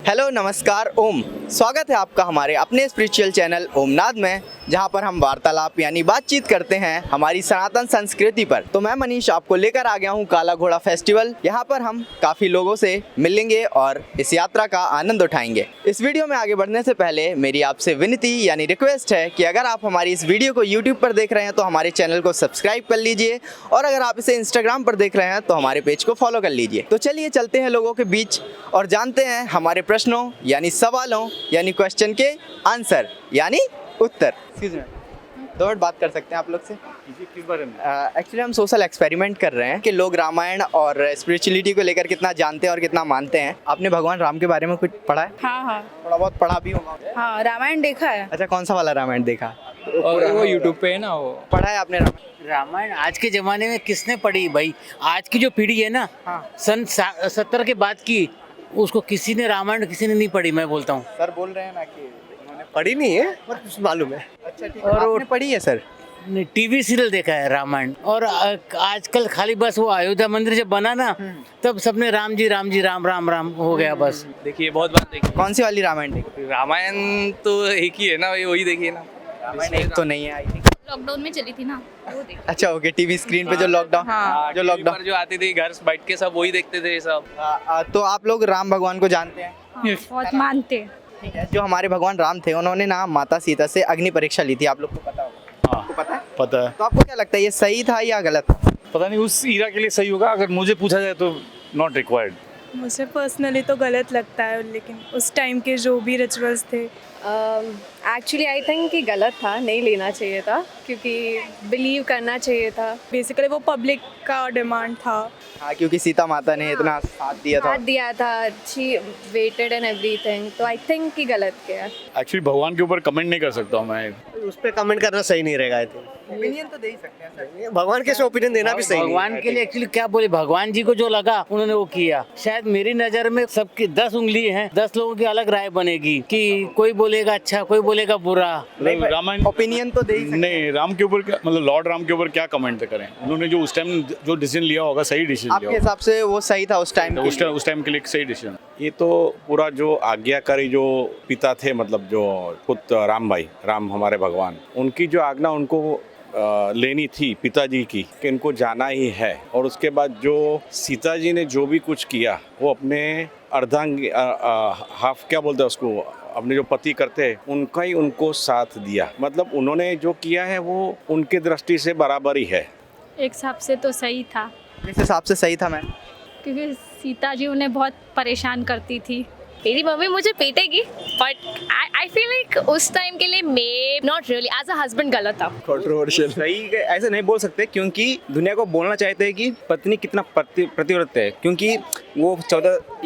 Hello नमस्कार ओम। स्वागत है आपका हमारे अपने स्पिरिचुअल चैनल ओमनाद में, जहां पर हम वार्तालाप यानी बातचीत करते हैं हमारी सनातन संस्कृति पर। तो मैं मनीष आपको लेकर आ गया हूं काला घोड़ा फेस्टिवल। यहां पर हम काफ़ी लोगों से मिलेंगे और इस यात्रा का आनंद उठाएंगे। इस वीडियो में आगे बढ़ने से पहले मेरी आपसे विनती यानी रिक्वेस्ट है कि अगर आप हमारी इस वीडियो को यूट्यूब पर देख रहे हैं तो हमारे चैनल को सब्सक्राइब कर लीजिए, और अगर आप इसे इंस्टाग्राम पर देख रहे हैं तो हमारे पेज को फॉलो कर लीजिए। तो चलिए चलते हैं लोगों के बीच और जानते हैं हमारे प्रश्नों यानी सवालों यानी क्वेश्चन के आंसर यानी उत्तर। दो मिनट बात कर सकते हैं आप लोग से? किस बारे में? एक्चुअली हम सोशल एक्सपेरिमेंट कर रहे हैं कि लोग रामायण और स्पिरिचुअलिटी को लेकर कितना जानते हैं और कितना मानते हैं। आपने भगवान राम के बारे में कुछ पढ़ा है? हाँ, थोड़ा बहुत पढ़ा भी होगा। हाँ, रामायण देखा है। अच्छा, कौन सा वाला रामायण देखा? और वो यूट्यूब पे है ना, वो पढ़ा है आपने रामायण? रामायण आज के जमाने में किसने पढ़ी भाई? आज की जो पीढ़ी है ना, सन 70 के बाद की, उसको किसी ने रामायण किसी ने नहीं पढ़ी। मैं बोलता हूँ सर बोल रहे हैं ना कि उन्होंने पढ़ी नहीं है पर कुछ मालूम है। अच्छा ठीक और है, वो- आपने पढ़ी है सर? टीवी सीरियल देखा है रामायण। और आजकल खाली बस वो अयोध्या मंदिर जब बना ना, तब सबने राम जी राम राम राम हो गया बस। देखिए बहुत बार देखी। कौन सी वाली रामायण देखी? रामायण तो एक ही है ना, वही देखिए ना। रामायण एक तो नहीं है आई थिंक। लॉकडाउन में चली थी ना, वो देखी। अच्छा ओके, टीवी स्क्रीन पे जो लॉकडाउन हाँ, जो TV लॉकडाउन पर जो आती थी घर बैठ के सब वही देखते थे सब। तो आप लोग राम भगवान को जानते हैं? बहुत मानते हैं। ठीक है। जो हमारे भगवान राम थे उन्होंने ना माता सीता से अग्नि परीक्षा ली थी, आप लोग को पता होगा। आपको पता है? पता है। तो आपको क्या लगता है ये सही था या गलत था? पता नहीं उस ईरा के लिए सही होगा, अगर मुझे पूछा जाए तो नॉट रिक्वायर्ड। मुझे पर्सनली तो गलत लगता है, लेकिन उस टाइम के जो भी रिचुअल्स थे एक्चुअली आई थिंक कि गलत था, नहीं लेना चाहिए था, क्योंकि बिलीव करना चाहिए था। बेसिकली वो पब्लिक का डिमांड था। हाँ, क्योंकि सीता माता ने इतना साथ दिया था। साथ दिया था, शी वेटेड एंड एवरीथिंग, तो आई थिंक कि गलत किया। एक्चुअली भगवान के ऊपर कमेंट नहीं कर सकता हूँ मैं। उस पर कमेंट करना सही नहीं रहेगा। आई थिंक ओपिनियन तो दे ही सकते हैं सर। भगवान के ओपिनियन देना भी सही नहीं भगवान है। के लिए एक्चुअली क्या बोले, भगवान जी को जो लगा उन्होंने वो किया। शायद मेरी नजर में सबकी 10 उंगली हैं, 10 लोगों की अलग राय बनेगी कि कोई बोलेगा अच्छा, कोई बोलेगा बुरा। रामायण ओपिनियन तो दे ही सकते हैं। नहीं, राम के ऊपर क्या मतलब लॉर्ड राम के ऊपर क्या कमेंट करें? उन्होंने जो उस टाइम जो डिसीजन लिया होगा सही डिसीजन आपके लिया होगा। हिसाब से वो सही था उस टाइम के लिए? उस टाइम के लिए एक सही डिसीजन। ये तो पूरा जो आज्ञाकारी जो पिता थे, मतलब जो पुत्र राम भाई, राम हमारे भगवान, उनकी जो आज्ञा उनको लेनी थी पिताजी की कि इनको जाना ही है। और उसके बाद जो सीता जी ने जो भी कुछ किया वो अपने अर्धांग हाफ क्या बोलते हैं उसको, अपने जो पति करते हैं उनका ही उनको साथ दिया। मतलब उन्होंने जो किया है वो उनके दृष्टि से बराबर ही है। एक हिसाब से तो सही था, किस हिसाब से सही था मैम? क्योंकि सीता जी उन्हें बहुत परेशान करती थी। मेरी मम्मी मुझे पीटेगी, बट आई फील लाइक उस टाइम के लिए may not really as a husband गलत था। कंट्रोवर्शियल सही ऐसे नहीं बोल सकते, क्योंकि दुनिया को बोलना चाहते हैं कि पत्नी कितना प्रतिव्रत है, क्योंकि वो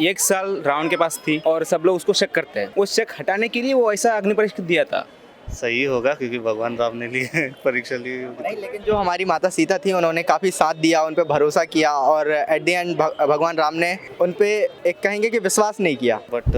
1 साल रावण के पास थी और सब लोग उसको शक करते हैं। वो शक हटाने के लिए वो ऐसा अग्नि परीक्षा दिया था। सही होगा क्योंकि भगवान राम ने ली परीक्षा ली। नहीं, लेकिन जो हमारी माता सीता थी उन्होंने काफ़ी साथ दिया, उन पे भरोसा किया, और एट द एंड भगवान राम ने उन पे एक कहेंगे कि विश्वास नहीं किया। बट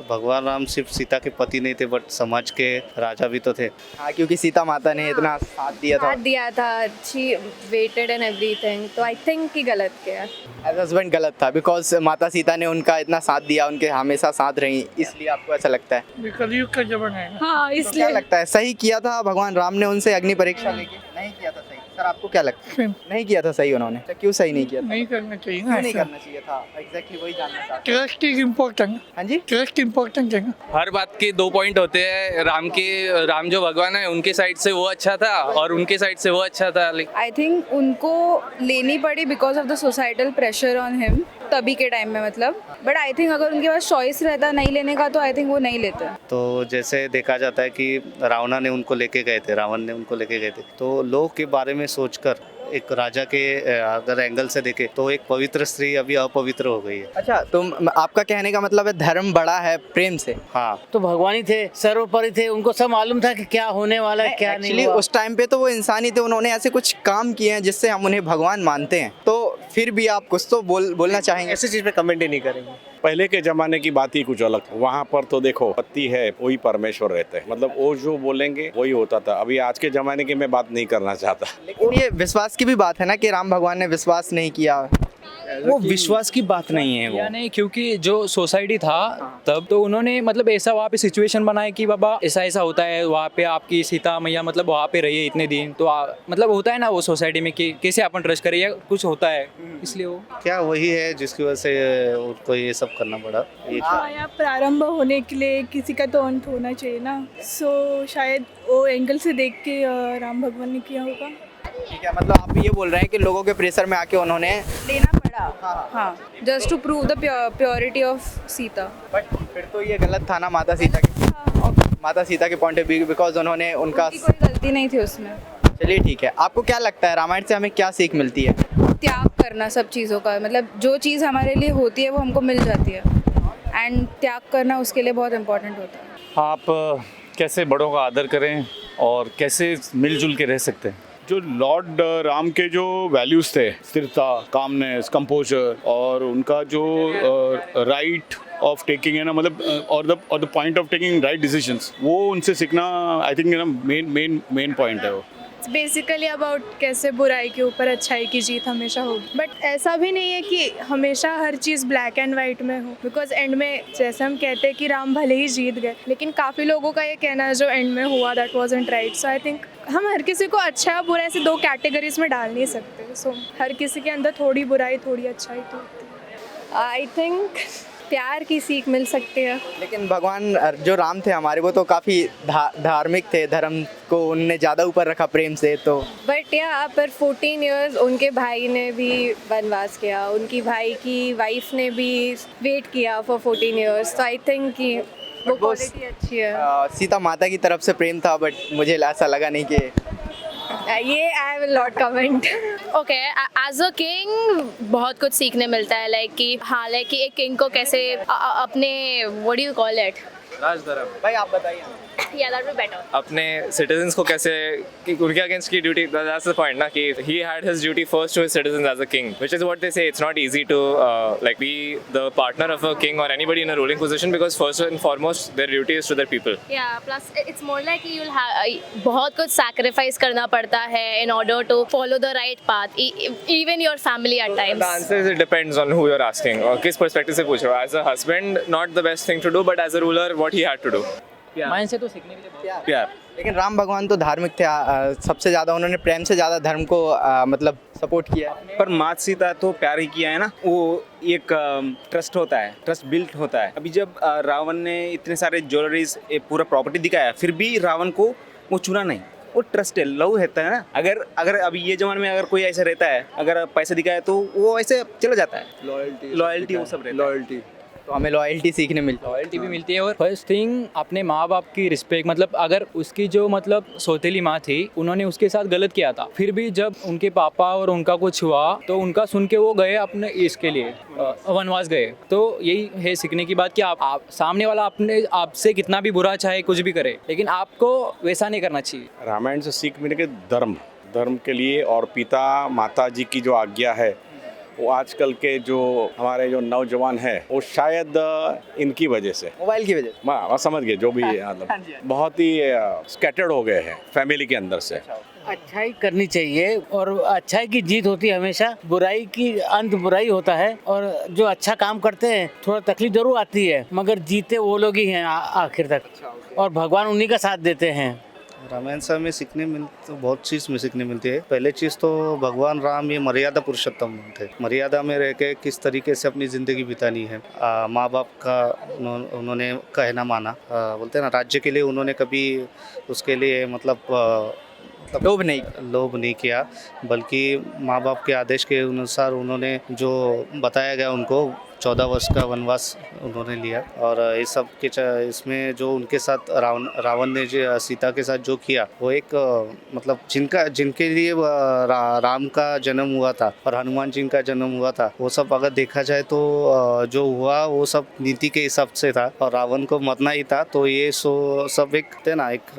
भगवान राम सिर्फ सीता के पति नहीं थे, बट समाज के राजा भी तो थे। हाँ, क्योंकि सीता माता ने इतना साथ दिया था। साथ दिया था, शी वेटेड एंड एवरीथिंग, तो आई थिंक कि गलत किया। एज हस्बैंड गलत था, बिकॉज माता सीता ने उनका इतना साथ दिया, उनके हमेशा साथ रही, इसलिए आपको ऐसा लगता है? कलयुग का जमाना है। हाँ, तो क्या इसलिए लगता है सही किया था भगवान राम ने उनसे अग्नि परीक्षा लेके? नहीं किया था सही। सर आपको क्या लगता है? नहीं किया था सही उन्होंने? तो क्यों सही नहीं किया था? नहीं करना चाहिए क्यों नहीं करना चाहिए था? एग्जैक्टली वही जानना चाहते हैं। Trust is important. हाँ जी, ट्रस्ट इम्पोर्टेंट है। हर बात के दो पॉइंट होते हैं। राम जो भगवान है उनके साइड से वो अच्छा था और उनके साइड से वो अच्छा था। आई थिंक उनको लेनी पड़ी because of the societal pressure on him तभी के टाइम में, मतलब। बट आई थिंक अगर उनके पास चॉइस रहता नहीं लेने का तो आई थिंक वो नहीं लेते। तो जैसे देखा जाता है कि रावणा ने उनको लेके गए थे, रावण ने उनको लेके गए थे, तो लोग के बारे में सोचकर एक राजा के अगर एंगल से देखे तो एक पवित्र स्त्री अभी अपवित्र हो गई है। अच्छा, तो आपका कहने का मतलब है धर्म बड़ा है प्रेम से? हाँ, तो भगवान ही थे, सर्वोपरि थे, उनको सब मालूम था कि क्या होने वाला है क्या नहीं एक्चुअली हुआ। उस टाइम पे तो वो इंसान ही थे, उन्होंने ऐसे कुछ काम किए हैं जिससे हम उन्हें भगवान मानते हैं। तो फिर भी आप कुछ तो बोलना चाहेंगे? ऐसी चीज पे कमेंट ही नहीं करेंगे। पहले के जमाने की बात ही कुछ अलग। वहाँ पर तो देखो पति है वही परमेश्वर रहते हैं, मतलब वो जो बोलेंगे वही होता था। अभी आज के जमाने की मैं बात नहीं करना चाहता। लेकिन ये विश्वास की भी बात है ना कि राम भगवान ने विश्वास नहीं किया। वो विश्वास की बात नहीं है वो। या नहीं, क्योंकि जो सोसाइटी था तब तो उन्होंने मतलब ऐसा वहाँ पे सिचुएशन बनाया कि बाबा ऐसा ऐसा होता है वहाँ पे, आपकी सीता मैया मतलब वहाँ पे रही है इतने दिन, तो मतलब होता है ना वो सोसाइटी में कि कैसे अपन ट्रस्ट करें या कुछ होता है, इसलिए वो क्या वही है जिसकी वजह से उनको ये सब करना पड़ा। ये माया प्रारंभ होने के लिए किसी का तो अंत होना चाहिए ना, सो शायद वो एंगल से देख के राम भगवान ने किया होगा। ठीक है, मतलब आप ये बोल रहे हैं कि लोगों के प्रेशर में आके उन्होंने लेना पड़ा, हाँ, just to prove the purity of Sita. But फिर तो ये गलत था ना माता सीता के पॉइंट ऑफ व्यू, बिकॉज उन्होंने उनका कोई गलती नहीं थी उसमें। चलिए ठीक है, आपको क्या लगता है रामायण से हमें क्या सीख मिलती है? त्याग करना सब चीज़ों का, मतलब जो चीज़ हमारे लिए होती है वो हमको मिल जाती है, एंड त्याग करना उसके लिए बहुत इम्पोर्टेंट होता है। आप कैसे बड़ों का आदर करें और कैसे मिलजुल के रह सकते हैं। जो लॉर्ड राम के जो वैल्यूज़ थे, स्थिरता, कामनेस, कंपोजर, और उनका जो राइट ऑफ टेकिंग है ना, मतलब और the point of taking right decisions, वो उनसे सीखना आई थिंक ना मेन पॉइंट है वो। बेसिकली अबाउट कैसे बुराई के ऊपर अच्छाई की जीत हमेशा होगी, बट ऐसा भी नहीं है कि हमेशा हर चीज़ ब्लैक एंड वाइट में हो, बिकॉज एंड में जैसे हम कहते हैं कि राम भले ही जीत गए, लेकिन काफ़ी लोगों का ये कहना है जो एंड में हुआ that wasn't right. So I think हम हर किसी को अच्छा या बुरा ऐसे दो कैटेगरीज में डाल नहीं सकते। सो हर किसी के अंदर थोड़ी बुराई थोड़ी अच्छाई तो होती है। आई थिंक प्यार की सीख मिल सकती है। लेकिन भगवान जो राम थे हमारे, वो तो काफ़ी धार्मिक थे, धर्म को उनने ज़्यादा ऊपर रखा प्रेम से। तो बट या पर 14 इयर्स उनके भाई ने भी वनवास किया, उनकी भाई की वाइफ ने भी वेट किया फॉर 14 इयर्स, तो आई थिंक कि वो क्वालिटी अच्छी है। सीता माता की तरफ से प्रेम था, बट मुझे ऐसा लगा नहीं कि ये I will not comment. Okay, as a king बहुत कुछ सीखने मिलता है, लाइक कि हाँ, लाइक कि एक किंग को कैसे अपने what do you call it, राजधर्म। भाई आप बताइए। या दैट बी बेटर, अपने सिटीजन्स को कैसे कि उनके अगेंस्ट की ड्यूटी, दैट्स द पॉइंट ना, कि he had his duty first to his citizens as a king, which is what they say it's not easy to like be the partner of a king और anybody in a ruling position, because first and foremost their duty is to their people. या plus it's more like you will have बहुत कुछ sacrifice करना पड़ता है in order to follow the right path, even your family at times. The answer is it depends on who you're asking और किस perspective से पूछ रहे हो। As a husband, not the best thing to do, but as a ruler, what he had to do. Mind से तो सीखने के लिए प्यार। लेकिन राम भगवान तो धार्मिक थे, सबसे ज़्यादा उन्होंने प्रेम से ज़्यादा धर्म को मतलब सपोर्ट किया। पर माता सीता तो प्यार ही किया है ना, वो एक ट्रस्ट होता है, ट्रस्ट बिल्ट होता है। अभी जब रावण ने इतने सारे ज्वेलरीज पूरा प्रॉपर्टी दिखाया, फिर भी रावण को वो चुना नहीं, वो ट्रस्ट है, लव रहता है ना। अगर अभी ये जमाने में अगर कोई ऐसा रहता है, अगर पैसे दिखाए तो वो ऐसे चला जाता है। लॉयल्टी वो सब रहता है। तो हमें लॉयल्टी सीखने मिलती है। लॉयल्टी भी मिलती है, और फर्स्ट थिंग अपने माँ बाप की रिस्पेक्ट, मतलब अगर उसकी जो मतलब सौतेली माँ थी, उन्होंने उसके साथ गलत किया था, फिर भी जब उनके पापा और उनका कुछ हुआ तो उनका सुन के वो गए अपने इसके लिए वनवास गए। तो यही है सीखने की बात कि आप सामने वाला अपने आपसे कितना भी बुरा चाहे कुछ भी करे, लेकिन आपको वैसा नहीं करना चाहिए। रामायण से सीख मिले कि धर्म के लिए और पिता माता जी की जो आज्ञा है, वो आजकल के जो हमारे जो नौजवान है, वो शायद इनकी वजह से, मोबाइल की वजह से, मैं समझ गए, जो भी मतलब बहुत ही स्कैटर्ड हो गए हैं फैमिली के अंदर से। अच्छाई करनी चाहिए और अच्छाई की जीत होती है हमेशा, बुराई की अंत बुराई होता है, और जो अच्छा काम करते हैं थोड़ा तकलीफ जरूर आती है, मगर जीते वो लोग ही हैं आखिर तक, और भगवान उन्हीं का साथ देते हैं। रामायण से हमें सीखने मिलती, तो बहुत चीज़ में सीखने मिलती है। पहले चीज़ तो भगवान राम ये मर्यादा पुरुषोत्तम थे, मर्यादा में रह के किस तरीके से अपनी ज़िंदगी बितानी है। माँ बाप का उन्होंने कहना माना, बोलते हैं ना, राज्य के लिए उन्होंने कभी उसके लिए मतलब लोभ नहीं किया, बल्कि माँ बाप के आदेश के अनुसार उन्होंने जो बताया गया उनको 14 वर्ष का वनवास उन्होंने लिया। और इस सब के इसमें जो उनके साथ रावण ने जो सीता के साथ जो किया, वो एक मतलब जिनके लिए राम का जन्म हुआ था और हनुमान जी का जन्म हुआ था, वो सब अगर देखा जाए तो जो हुआ वो सब नीति के हिसाब से था, और रावण को मरना ही था। तो ये सब एक थे ना, एक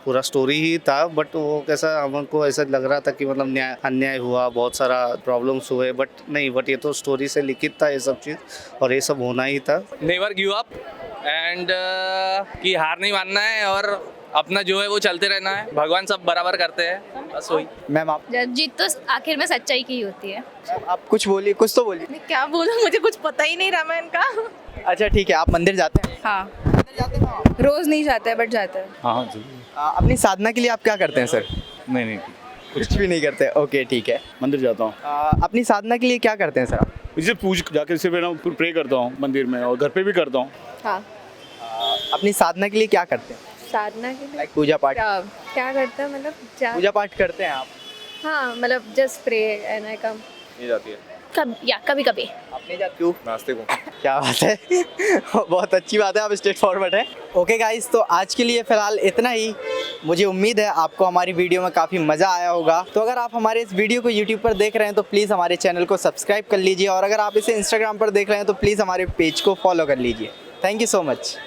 पूरा स्टोरी ही था, बट वो कैसा हमको ऐसा लग रहा था कि मतलब अन्याय हुआ, बहुत सारा प्रॉब्लम्स हुए, बट ये तो स्टोरी से लिखित था ये सब चीज़, और ये सब होना ही था। Never give up एंड कि हार नहीं मानना है और अपना जो है वो चलते रहना है, भगवान सब बराबर करते हैं, बस वही। मैम आप जीत तो आखिर में सच्चाई की ही होती है। आप कुछ बोलिए, कुछ तो बोलिए। मैं क्या बोलूं, मुझे कुछ पता ही नहीं रामायण का। अच्छा ठीक है, आप मंदिर जाते हैं? हाँ, रोज नहीं जाते हैं बट जाते हैं। हाँ जी। अपनी साधना के लिए आप क्या करते हैं सर? नहीं कुछ भी नहीं करते। ओके ठीक है। मंदिर जाता हूँ, अपनी साधना के लिए क्या करते हैं सर आप? इसे पूज जाके सिर्फ ना प्रे करता हूँ मंदिर में, और घर पे भी करता हूँ। हाँ, अपनी साधना के लिए क्या करते हैं? साधना के लिए लाइक पूजा पाठ? क्या करते हैं मतलब पूजा पाठ करते हैं आप? हाँ, मतलब जस्ट प्रे एंड आई कम। ये जाती है कभी कभी। आप नहीं जाते? क्यों? नाश्ते को। क्या बात है बहुत अच्छी बात है, आप स्ट्रेट फॉरवर्ड है। ओके गाइस, तो आज के लिए फ़िलहाल इतना ही। मुझे उम्मीद है आपको हमारी वीडियो में काफ़ी मज़ा आया होगा। तो अगर आप हमारे इस वीडियो को यूट्यूब पर देख रहे हैं तो प्लीज़ हमारे चैनल को सब्सक्राइब कर लीजिए, और अगर आप इसे इंस्टाग्राम पर देख रहे हैं तो प्लीज़ हमारे पेज को फॉलो कर लीजिए। Thank you so much.